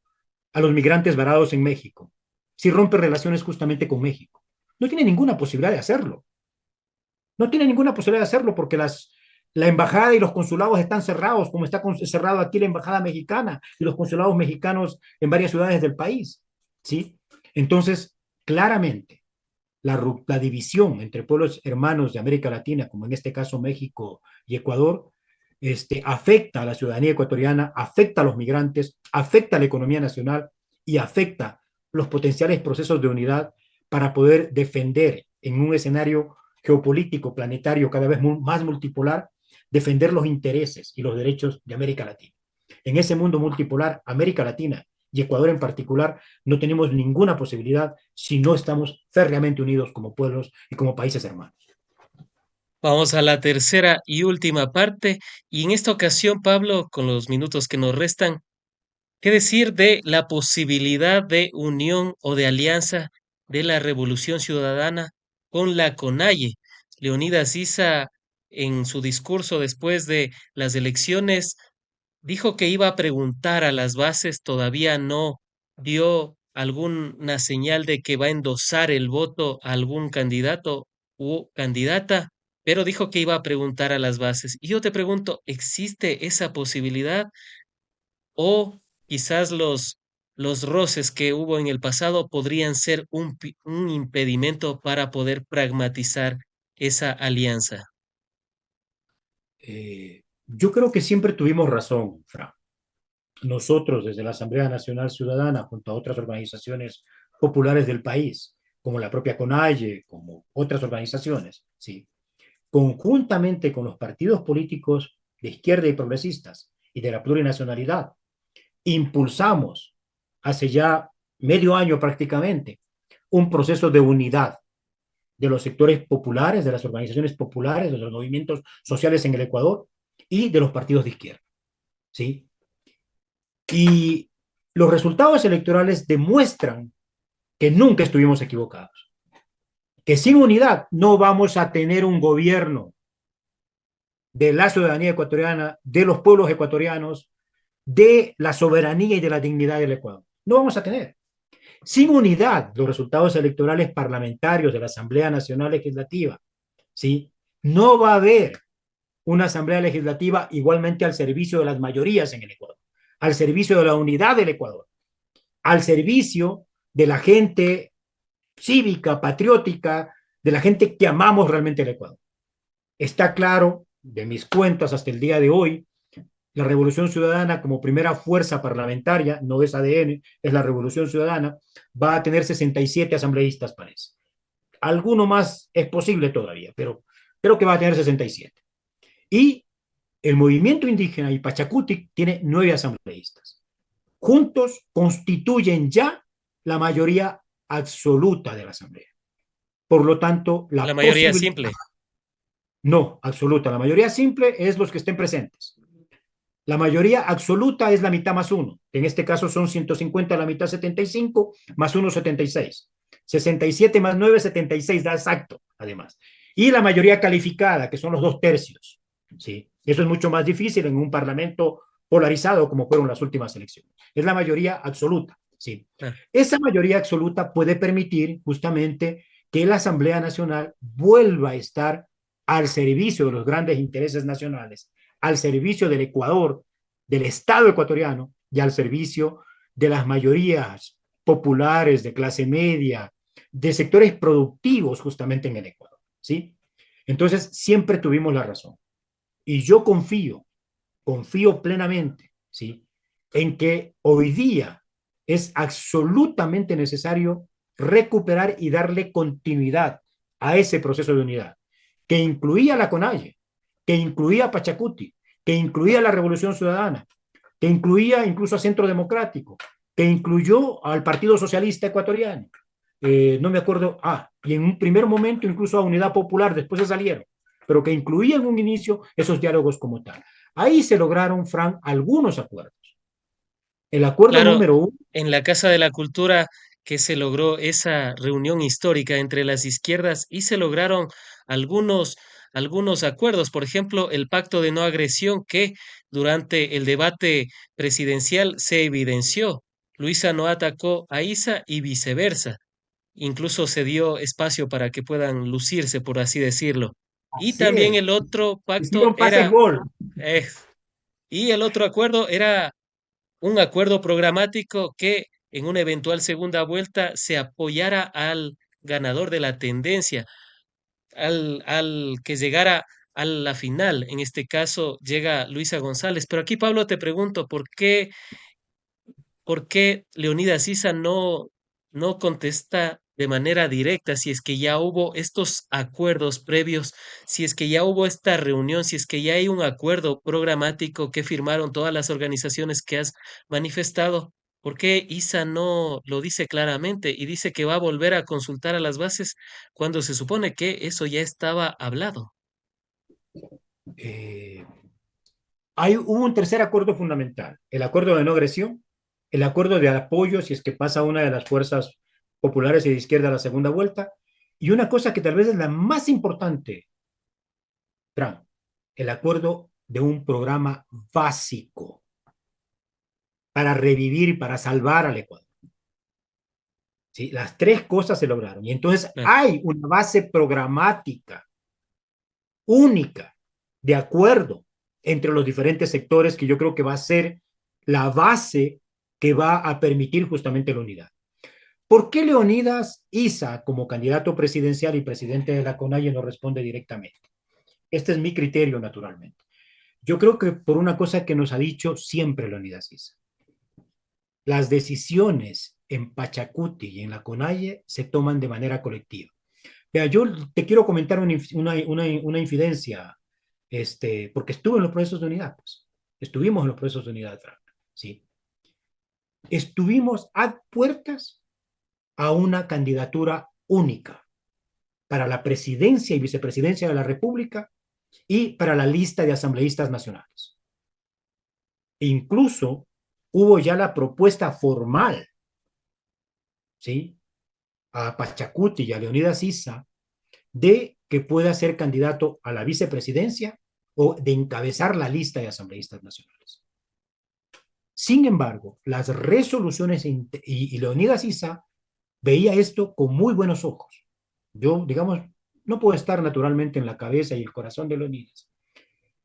a los migrantes varados en México si rompe relaciones justamente con México? No tiene ninguna posibilidad de hacerlo. No tiene ninguna posibilidad de hacerlo porque la embajada y los consulados están cerrados, como está cerrado aquí la embajada mexicana y los consulados mexicanos en varias ciudades del país, ¿sí? Entonces, claramente, la división entre pueblos hermanos de América Latina, como en este caso México y Ecuador, afecta a la ciudadanía ecuatoriana, afecta a los migrantes, afecta a la economía nacional y afecta los potenciales procesos de unidad para poder defender en un escenario geopolítico planetario cada vez más multipolar, defender los intereses y los derechos de América Latina. En ese mundo multipolar, América Latina y Ecuador en particular, no tenemos ninguna posibilidad si no estamos férreamente unidos como pueblos y como países hermanos. Vamos a la tercera y última parte, y en esta ocasión, Pablo, con los minutos que nos restan, ¿qué decir de la posibilidad de unión o de alianza de la Revolución Ciudadana con la CONAIE? Leonidas Issa, en su discurso después de las elecciones, dijo que iba a preguntar a las bases, todavía no dio alguna señal de que va a endosar el voto a algún candidato u candidata, pero dijo que iba a preguntar a las bases. Y yo te pregunto, ¿existe esa posibilidad? O quizás los roces que hubo en el pasado podrían ser un impedimento para poder pragmatizar esa alianza. Yo creo que siempre tuvimos razón, Fra. Nosotros, desde la Asamblea Nacional Ciudadana, junto a otras organizaciones populares del país, como la propia CONAIE, como otras organizaciones, ¿sí? conjuntamente con los partidos políticos de izquierda y progresistas y de la plurinacionalidad, impulsamos hace ya medio año prácticamente un proceso de unidad de los sectores populares, de las organizaciones populares, de los movimientos sociales en el Ecuador y de los partidos de izquierda. ¿Sí? Y los resultados electorales demuestran que nunca estuvimos equivocados, que sin unidad no vamos a tener un gobierno de la ciudadanía ecuatoriana, de los pueblos ecuatorianos, de la soberanía y de la dignidad del Ecuador. No vamos a tener. Sin unidad, los resultados electorales parlamentarios de la Asamblea Nacional Legislativa, ¿sí? No va a haber una Asamblea Legislativa igualmente al servicio de las mayorías en el Ecuador, al servicio de la unidad del Ecuador, al servicio de la gente cívica, patriótica, de la gente que amamos realmente el Ecuador. Está claro, de mis cuentas hasta el día de hoy, la Revolución Ciudadana como primera fuerza parlamentaria, no es ADN, es la Revolución Ciudadana, va a tener 67 asambleístas, parece. Alguno más es posible todavía, pero creo que va a tener 67. Y el movimiento indígena y Pachacutic tiene 9 asambleístas. Juntos constituyen ya la mayoría absoluta de la asamblea. Por lo tanto, La la mayoría posibilidad, simple. no, absoluta, la mayoría simple es los que estén presentes. La mayoría absoluta es la mitad más uno. En este caso son 150, la mitad 75, más uno 76. 67 más 9, 76, da exacto, además. Y la mayoría calificada, que son los 2 tercios. ¿Sí? Eso es mucho más difícil en un parlamento polarizado como fueron las últimas elecciones. Es la mayoría absoluta. ¿Sí? Claro. Esa mayoría absoluta puede permitir justamente que la Asamblea Nacional vuelva a estar al servicio de los grandes intereses nacionales, al servicio del Ecuador, del Estado ecuatoriano y al servicio de las mayorías populares, de clase media, de sectores productivos justamente en el Ecuador. ¿Sí? Entonces, siempre tuvimos la razón. Y yo confío plenamente, ¿sí? En que hoy día es absolutamente necesario recuperar y darle continuidad a ese proceso de unidad, que incluía la CONAIE, que incluía a Pachacuti, que incluía la Revolución Ciudadana, que incluía incluso a Centro Democrático, que incluyó al Partido Socialista Ecuatoriano, no me acuerdo, y en un primer momento incluso a Unidad Popular, después se salieron, pero que incluía en un inicio esos diálogos como tal. Ahí se lograron, Frank, algunos acuerdos. El acuerdo Claro, número uno, en la Casa de la Cultura que se logró esa reunión histórica entre las izquierdas y se lograron algunos, algunos acuerdos, por ejemplo, el pacto de no agresión que durante el debate presidencial se evidenció. Luisa no atacó a Isa y viceversa. Incluso se dio espacio para que puedan lucirse, por así decirlo. Y así también es, el otro pacto hicieron pases era, gol. eh, y el otro acuerdo era un acuerdo programático que en una eventual segunda vuelta se apoyara al ganador de la tendencia, al que llegara a la final. En este caso llega Luisa González. Pero aquí, Pablo, te pregunto, ¿por qué Leonidas Issa no contesta de manera directa si es que ya hubo estos acuerdos previos, si es que ya hubo esta reunión, si es que ya hay un acuerdo programático que firmaron todas las organizaciones que has manifestado? ¿Por qué Issa no lo dice claramente y dice que va a volver a consultar a las bases cuando se supone que eso ya estaba hablado? Eh, hubo un tercer acuerdo fundamental, el acuerdo de no agresión, el acuerdo de apoyo si es que pasa una de las fuerzas populares y de izquierda a la segunda vuelta, y una cosa que tal vez es la más importante, Trump, el acuerdo de un programa básico para revivir y para salvar al Ecuador. ¿Sí? Las 3 cosas se lograron. Y entonces Claro. hay una base programática única de acuerdo entre los diferentes sectores que yo creo que va a ser la base que va a permitir justamente la unidad. ¿Por qué Leonidas Issa, como candidato presidencial y presidente de la CONAIE, no responde directamente? Este es mi criterio, naturalmente. Yo creo que por una cosa que nos ha dicho siempre Leonidas Issa. Las decisiones en Pachacuti y en la CONAIE se toman de manera colectiva. Vea, yo te quiero comentar una infidencia, porque estuve en los procesos de unidad, pues. Estuvimos en los procesos de unidad, Frank, ¿sí? Estuvimos a puertas a una candidatura única para la presidencia y vicepresidencia de la República y para la lista de asambleístas nacionales. E incluso hubo ya la propuesta formal, ¿sí? A Pachacuti y a Leonidas Issa de que pueda ser candidato a la vicepresidencia o de encabezar la lista de asambleístas nacionales. Sin embargo, las resoluciones y Leonidas Issa veía esto con muy buenos ojos. Yo, digamos, no puedo estar naturalmente en la cabeza y el corazón de Leonidas,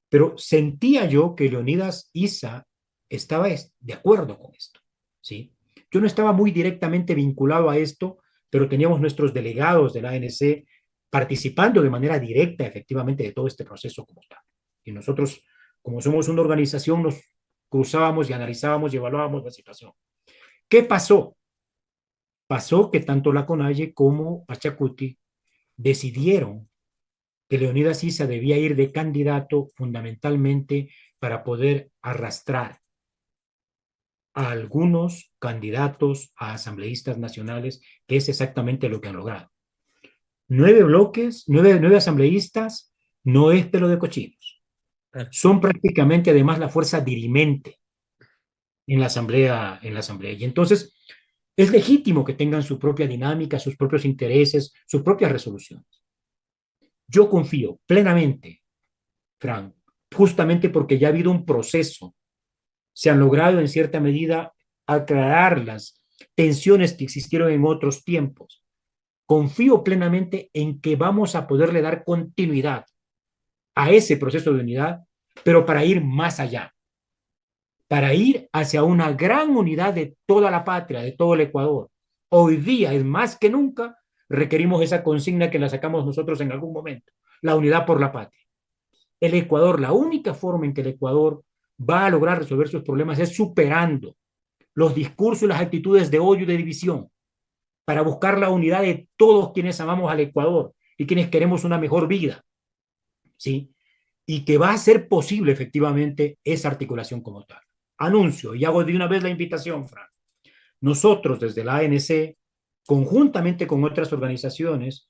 pero sentía yo que Leonidas Issa estaba de acuerdo con esto, ¿sí? Yo no estaba muy directamente vinculado a esto, pero teníamos nuestros delegados de la ANC participando de manera directa, efectivamente, de todo este proceso como tal. Y nosotros, como somos una organización, nos cruzábamos y analizábamos y evaluábamos la situación. ¿Qué pasó? Pasó que tanto la CONAIE como Pachacuti decidieron que Leonidas Issa debía ir de candidato fundamentalmente para poder arrastrar a algunos candidatos a asambleístas nacionales, que es exactamente lo que han logrado. 9 bloques, nueve asambleístas, no es pelo de cochinos. Claro. Son prácticamente además la fuerza dirimente en la asamblea. Y entonces es legítimo que tengan su propia dinámica, sus propios intereses, sus propias resoluciones. Yo confío plenamente, Frank, justamente porque ya ha habido un proceso, se han logrado en cierta medida aclarar las tensiones que existieron en otros tiempos. Confío plenamente en que vamos a poderle dar continuidad a ese proceso de unidad, pero para ir más allá, para ir hacia una gran unidad de toda la patria, de todo el Ecuador. Hoy día es más que nunca, requerimos esa consigna que la sacamos nosotros en algún momento, la unidad por la patria. El Ecuador, la única forma en que el Ecuador va a lograr resolver sus problemas es superando los discursos y las actitudes de odio y de división para buscar la unidad de todos quienes amamos al Ecuador y quienes queremos una mejor vida, ¿sí? Y que va a ser posible efectivamente esa articulación como tal. Anuncio y hago de una vez la invitación, Fran. Nosotros desde la ANC, conjuntamente con otras organizaciones,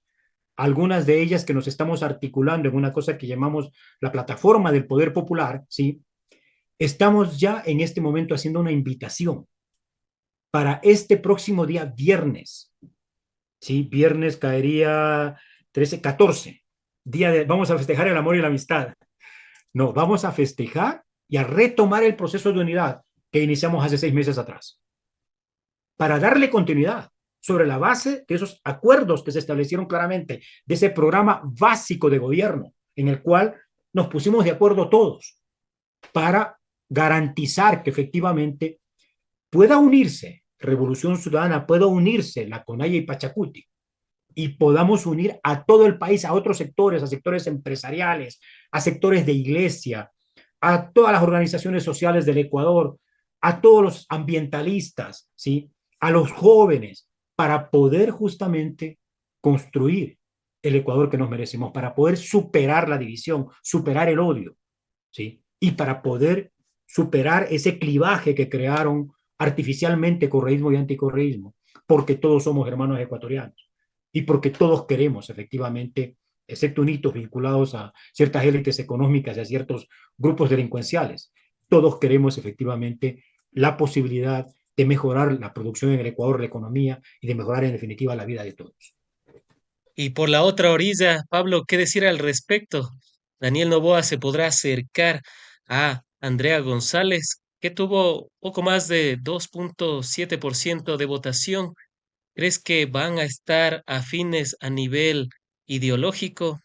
algunas de ellas que nos estamos articulando en una cosa que llamamos la plataforma del poder popular, ¿sí? Estamos ya en este momento haciendo una invitación para este próximo día viernes, ¿sí? Viernes caería 13, 14, vamos a festejar el amor y la amistad. No, vamos a festejar y a retomar el proceso de unidad que iniciamos hace 6 meses atrás, para darle continuidad sobre la base de esos acuerdos que se establecieron claramente, de ese programa básico de gobierno en el cual nos pusimos de acuerdo todos para garantizar que efectivamente pueda unirse Revolución Ciudadana, pueda unirse la CONAIE y Pachacuti y podamos unir a todo el país, a otros sectores, a sectores empresariales, a sectores de iglesia, a todas las organizaciones sociales del Ecuador, a todos los ambientalistas, ¿sí? A los jóvenes, para poder justamente construir el Ecuador que nos merecemos, para poder superar la división, superar el odio, ¿sí? Y para poder superar ese clivaje que crearon artificialmente correísmo y anticorreísmo, porque todos somos hermanos ecuatorianos y porque todos queremos efectivamente, excepto hitos vinculados a ciertas élites económicas y a ciertos grupos delincuenciales, todos queremos efectivamente la posibilidad de mejorar la producción en el Ecuador, la economía y de mejorar en definitiva la vida de todos. Y por la otra orilla, Pablo, ¿qué decir al respecto? Daniel Noboa se podrá acercar a Andrea González, que tuvo poco más de 2,7% de votación. ¿Crees que van a estar afines a nivel ideológico?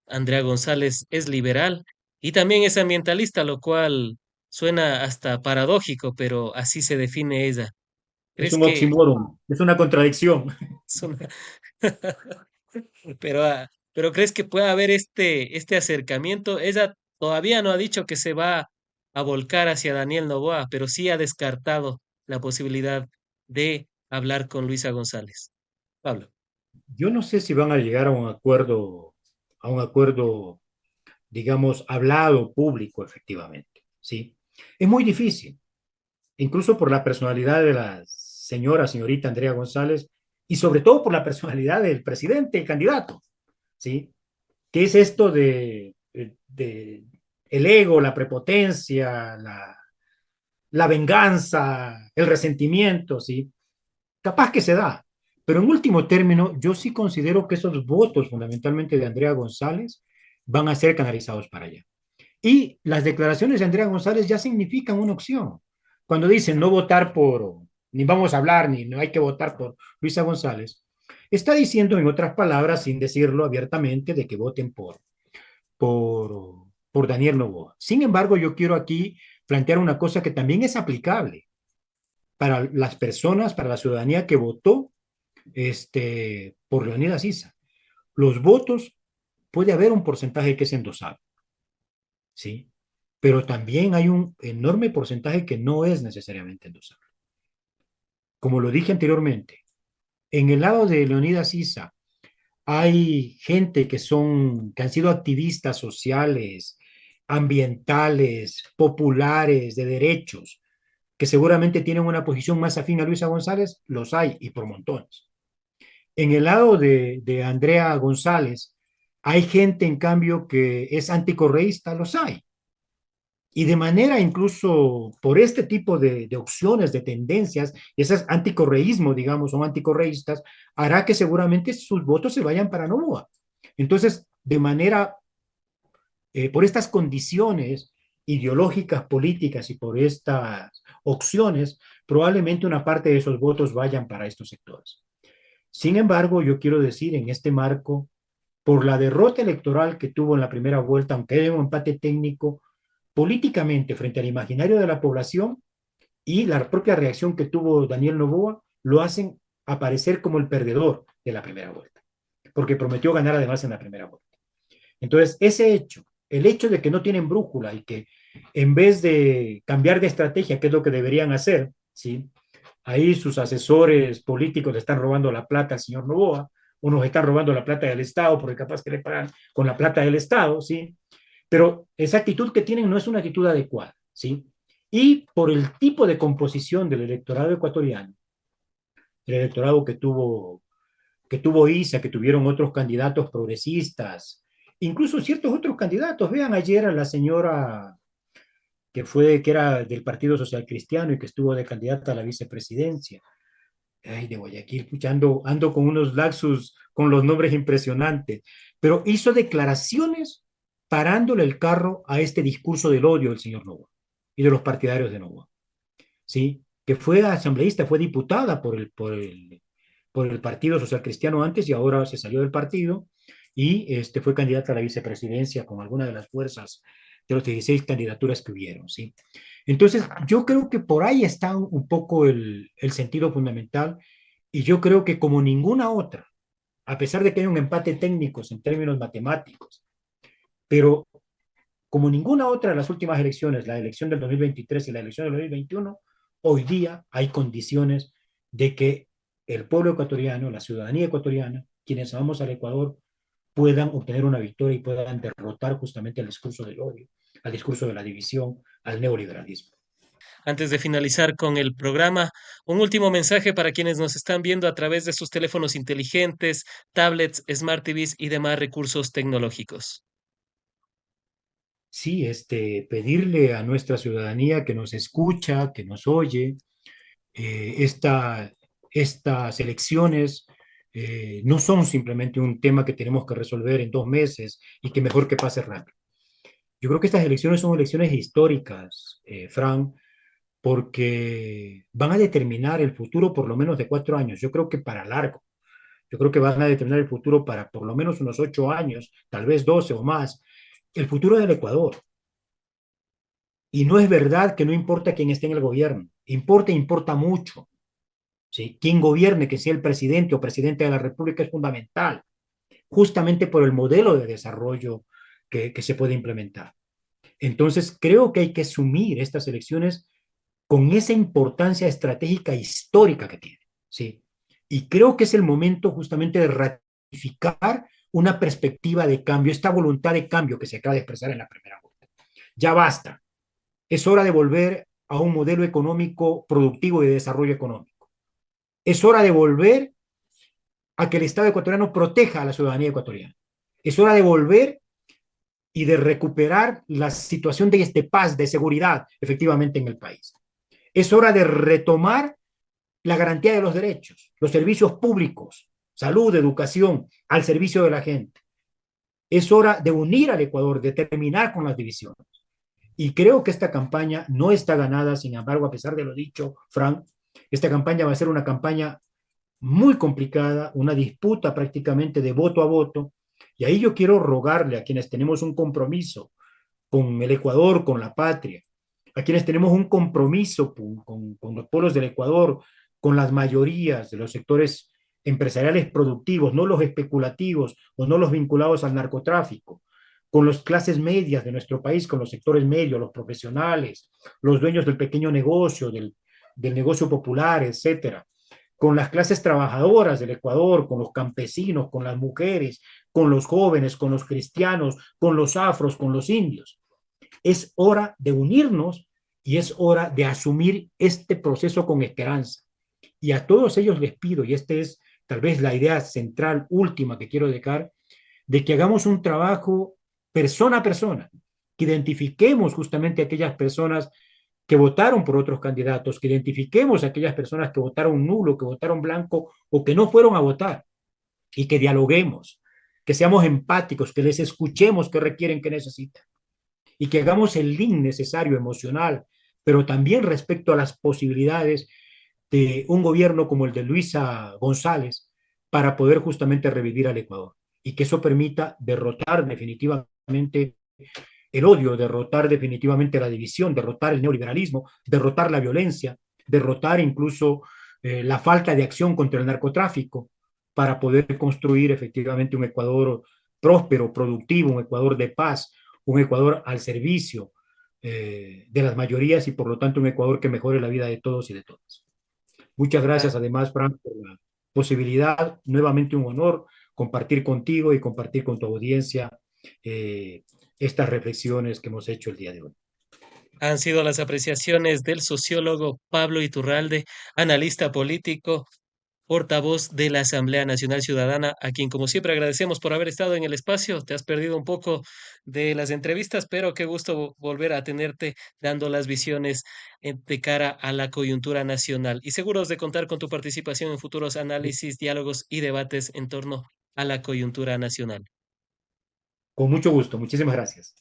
Andrea González es liberal y también es ambientalista, lo cual suena hasta paradójico, pero así se define ella. Es ¿Crees un que oxímoron, es una contradicción. es una- pero crees que puede haber este acercamiento? Ella todavía no ha dicho que se va a volcar hacia Daniel Noboa, pero sí ha descartado la posibilidad de hablar con Luisa González. Pablo. Yo no sé si van a llegar a un acuerdo, digamos, hablado público, efectivamente, ¿sí? Es muy difícil, incluso por la personalidad de la señorita Andrea González, y sobre todo por la personalidad del presidente, el candidato, ¿sí? ¿Qué es esto de el ego, la prepotencia, la venganza, el resentimiento, ¿sí? Capaz que se da, pero en último término, yo sí considero que esos votos fundamentalmente de Andrea González van a ser canalizados para allá. Y las declaraciones de Andrea González ya significan una opción. Cuando dicen no votar por, ni vamos a hablar, ni no hay que votar por Luisa González, está diciendo, en otras palabras, sin decirlo abiertamente, de que voten por Daniel Noboa. Sin embargo, yo quiero aquí plantear una cosa que también es aplicable para las personas, para la ciudadanía que votó por Leonidas Issa. Los votos, puede haber un porcentaje que es endosado, ¿sí? Pero también hay un enorme porcentaje que no es necesariamente endosado. Como lo dije anteriormente, en el lado de Leonidas Issa hay gente que han sido activistas sociales, ambientales, populares, de derechos, que seguramente tienen una posición más afín a Luisa González, los hay y por montones. En el lado de Andrea González, hay gente, en cambio, que es anticorreísta, los hay. Y de manera incluso por este tipo de opciones, de tendencias, ese anticorreísmo, digamos, son anticorreístas, hará que seguramente sus votos se vayan para Novoa. Entonces, por estas condiciones ideológicas, políticas y por estas opciones, probablemente una parte de esos votos vayan para estos sectores. Sin embargo, yo quiero decir en este marco, por la derrota electoral que tuvo en la primera vuelta, aunque haya un empate técnico, políticamente frente al imaginario de la población y la propia reacción que tuvo Daniel Noboa, lo hacen aparecer como el perdedor de la primera vuelta, porque prometió ganar además en la primera vuelta. Entonces, ese hecho, el hecho de que no tienen brújula y que en vez de cambiar de estrategia, que es lo que deberían hacer, ¿sí? Ahí sus asesores políticos le están robando la plata al señor Novoa, unos están robando la plata del Estado porque capaz que le pagan con la plata del Estado, ¿sí? Pero esa actitud que tienen no es una actitud adecuada, ¿sí? Y por el tipo de composición del electorado ecuatoriano, el electorado que tuvo ISA, que tuvieron otros candidatos progresistas, incluso ciertos otros candidatos. Vean ayer a la señora que era del Partido Social Cristiano y que estuvo de candidata a la vicepresidencia. Ay, de Guayaquil, pucha, ando con unos laxus, con los nombres impresionantes, pero hizo declaraciones parándole el carro a este discurso del odio del señor Novoa y de los partidarios de Novoa, ¿sí? Que fue asambleísta, fue diputada por el Partido Social Cristiano antes y ahora se salió del partido y fue candidata a la vicepresidencia con alguna de las fuerzas de los 16 candidaturas que hubieron, ¿sí? Entonces, yo creo que por ahí está un poco el sentido fundamental y yo creo que como ninguna otra, a pesar de que hay un empate técnico en términos matemáticos, pero como ninguna otra de las últimas elecciones, la elección del 2023 y la elección del 2021, hoy día hay condiciones de que el pueblo ecuatoriano, la ciudadanía ecuatoriana, quienes vamos al Ecuador, puedan obtener una victoria y puedan derrotar justamente al discurso del odio, al discurso de la división, al neoliberalismo. Antes de finalizar con el programa, un último mensaje para quienes nos están viendo a través de sus teléfonos inteligentes, tablets, smart TVs y demás recursos tecnológicos. Sí, pedirle a nuestra ciudadanía que nos escucha, que nos oye, eh, esta, estas elecciones no son simplemente un tema que tenemos que resolver en 2 meses y que mejor que pase rápido. Yo creo que estas elecciones son elecciones históricas, Fran, porque van a determinar el futuro por lo menos de 4 años. Yo creo que para largo. Yo creo que van a determinar el futuro para por lo menos unos 8 años, tal vez 12 o más, el futuro del Ecuador. Y no es verdad que no importa quién esté en el gobierno. Importa mucho. ¿Sí? Quien gobierne, que sea el presidente o presidente de la República, es fundamental, justamente por el modelo de desarrollo que se puede implementar. Entonces, creo que hay que asumir estas elecciones con esa importancia estratégica histórica que tiene. ¿Sí? Y creo que es el momento justamente de ratificar una perspectiva de cambio, esta voluntad de cambio que se acaba de expresar en la primera vuelta. Ya basta. Es hora de volver a un modelo económico productivo y de desarrollo económico. Es hora de volver a que el Estado ecuatoriano proteja a la ciudadanía ecuatoriana. Es hora de volver y de recuperar la situación de paz, de seguridad, efectivamente, en el país. Es hora de retomar la garantía de los derechos, los servicios públicos, salud, educación, al servicio de la gente. Es hora de unir al Ecuador, de terminar con las divisiones. Y creo que esta campaña no está ganada, sin embargo, a pesar de lo dicho, Frank, esta campaña va a ser una campaña muy complicada, una disputa prácticamente de voto a voto. Y ahí yo quiero rogarle a quienes tenemos un compromiso con el Ecuador, con la patria, a quienes tenemos un compromiso con los pueblos del Ecuador, con las mayorías de los sectores empresariales productivos, no los especulativos o no los vinculados al narcotráfico, con las clases medias de nuestro país, con los sectores medios, los profesionales, los dueños del pequeño negocio, del negocio popular, etcétera, con las clases trabajadoras del Ecuador, con los campesinos, con las mujeres, con los jóvenes, con los cristianos, con los afros, con los indios. Es hora de unirnos y es hora de asumir este proceso con esperanza. Y a todos ellos les pido, y esta es tal vez la idea central última que quiero dejar, de que hagamos un trabajo persona a persona, que identifiquemos justamente a aquellas personas que votaron por otros candidatos, que identifiquemos a aquellas personas que votaron nulo, que votaron blanco o que no fueron a votar y que dialoguemos, que seamos empáticos, que les escuchemos qué requieren, qué necesitan y que hagamos el link necesario emocional, pero también respecto a las posibilidades de un gobierno como el de Luisa González para poder justamente revivir al Ecuador y que eso permita derrotar definitivamente el odio, derrotar definitivamente la división, derrotar el neoliberalismo, derrotar la violencia, derrotar incluso la falta de acción contra el narcotráfico para poder construir efectivamente un Ecuador próspero, productivo, un Ecuador de paz, un Ecuador al servicio de las mayorías y por lo tanto un Ecuador que mejore la vida de todos y de todas. Muchas gracias además, Frank, por la posibilidad, nuevamente un honor compartir contigo y compartir con tu audiencia eh, estas reflexiones que hemos hecho el día de hoy. Han sido las apreciaciones del sociólogo Pablo Iturralde, analista político, portavoz de la Asamblea Nacional Ciudadana, a quien como siempre agradecemos por haber estado en el espacio. Te has perdido un poco de las entrevistas, pero qué gusto volver a tenerte dando las visiones de cara a la coyuntura nacional y seguros de contar con tu participación en futuros análisis, diálogos y debates en torno a la coyuntura nacional. Con mucho gusto, muchísimas gracias.